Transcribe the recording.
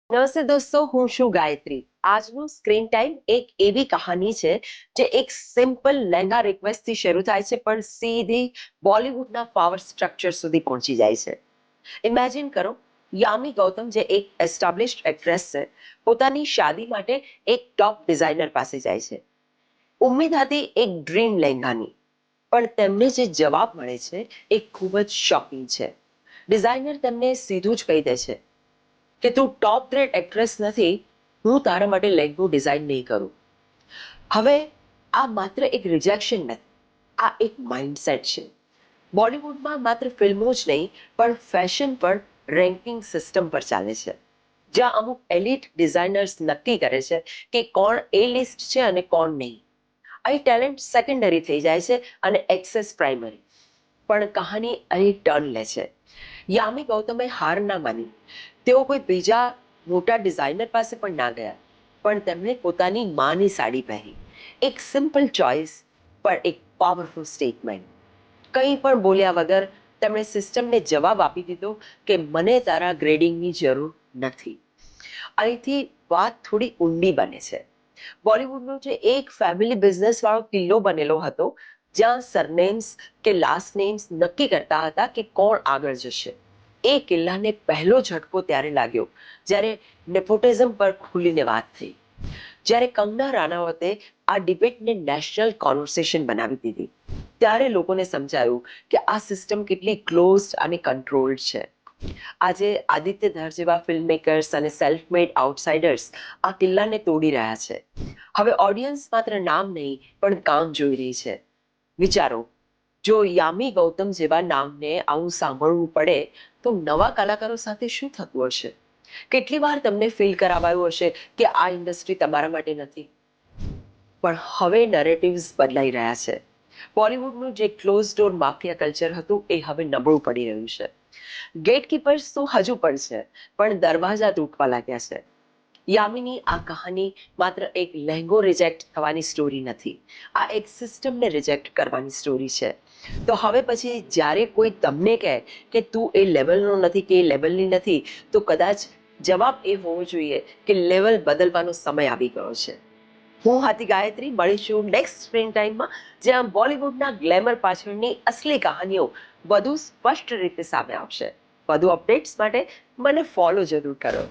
નમસ્તે દોસ્તો, હું છું ગાયત્રી. આજનો સ્ક્રીન ટાઈમ એક એવી કહાની છે જે એક સિમ્પલ લહેંગા રિક્વેસ્ટથી શરૂ થાય છે પણ સીધી બોલિવૂડના પાવર સ્ટ્રક્ચર સુધી પહોંચી જાય છે. ઇમેજિન કરો, યામી ગૌતમ જે એક એસ્ટાબ્લિશ્ડ એક્ટ્રેસ છે, પોતાની શાદી માટે એક ટોપ ડિઝાઇનર પાસે જાય છે. ઉમ્મીદ હતી એક ડ્રીમ લહેંગાની, પણ તેમને જે જવાબ મળે છે એ ખૂબ જ શોકિંગ છે. ડિઝાઇનર તેમને સીધું જ કહી દે છે કે તું ટોપ ગ્રેડ એક્ટ્રેસ નથી, હું તારા માટે લહેંગો ડિઝાઇન નહીં કરું. હવે આ માત્ર એક રિજેક્શન નથી, આ એક માઇન્ડસેટ છે. બોલિવૂડમાં માત્ર ફિલ્મો જ નહીં પણ ફેશન પણ રેન્કિંગ સિસ્ટમ પર ચાલે છે, જ્યાં અમુક એલિટ ડિઝાઇનર્સ નક્કી કરે છે કે કોણ એ લિસ્ટ છે અને કોણ નહીં. અહીં ટેલેન્ટ સેકન્ડરી થઈ જાય છે અને એક્સેસ પ્રાઇમરી. પણ કહાની અહીં ટર્ન લે છે. યામી ગૌતમે હાર ના માની. તેઓ કોઈ બીજા મોટા ડિઝાઇનર પાસે પણ ના ગયા, પણ તેમણે પોતાની માની સાડી પહેરી. એક સિમ્પલ ચોઇસ, પણ એક પાવરફુલ સ્ટેટમેન્ટ. કંઈ પણ બોલ્યા વગર તેમણે સિસ્ટમને જવાબ આપી દીધો કે મને તારા ગ્રેડિંગની જરૂર નથી. અહીંથી વાત થોડી ઊંડી બને છે. બોલિવૂડનો જે એક ફેમિલી બિઝનેસ વાળો કિલ્લો બનેલો હતો, જ્યાં સરનેમ્સ કે લાસ્ટ નેમ્સ નક્કી કરતા હતા કે કોણ આગળ જશે, એ કિલ્લાને પહેલો ઝટકો ત્યારે લાગ્યો જ્યારે નેપોટિઝમ પર ખુલીને વાત થઈ. જ્યારે કંગના રાણાવતે આ ડિબેટને નેશનલ કોન્વર્સેશન બનાવી દીધી, ત્યારે લોકોને સમજાયું કે આ સિસ્ટમ કેટલી ક્લોઝડ અને કંટ્રોલ્ડ છે. આજે આદિત્ય ધર જેવા ફિલ્મ મેકર્સ અને સેલ્ફ મેડ આઉટસાઇડર્સ આ કિલ્લાને તોડી રહ્યા છે. હવે ઓડિયન્સ માત્ર નામ નહીં પણ કામ જોઈ રહી છે. વિચારો, જો યામી ગૌતમ જેવા નામને આવું સાંભળવું પડે તો નવા કલાકારો સાથે શું થતું હશે? કેટલી વાર તમને ફીલ કરાવાયું હશે કે આ ઇન્ડસ્ટ્રી તમારા માટે નથી? પણ હવે નરેટિવ્સ બદલાઈ રહ્યા છે. બોલિવૂડનું જે ક્લોઝ ડોર માફિયા કલ્ચર હતું એ હવે નબળું પડી રહ્યું છે. ગેટકીપર્સ તો હજુ પણ છે, પણ દરવાજા તૂટવા લાગ્યા છે. યામીની આ કહાની માત્ર એક લહેંગો રિજેક્ટ થવાની સ્ટોરી નથી, આ એક સિસ્ટમને રિજેક્ટ કરવાની સ્ટોરી છે. તો હવે પછી જ્યારે કોઈ તમને કહે કે તું એ લેવલનો નથી કે એ લેવલની નથી, તો કદાચ જવાબ એ હોવો જોઈએ કે લેવલ બદલવાનો સમય આવી ગયો છે. હું હતી ગાયત્રી. મળીશું નેક્સ્ટ સ્ક્રીન ટાઈમમાં, જ્યાં બોલિવૂડના ગ્લેમર પાછળની અસલી કહાનીઓ વધુ સ્પષ્ટ રીતે સામે આવશે. વધુ અપડેટ્સ માટે મને ફોલો જરૂર કરો.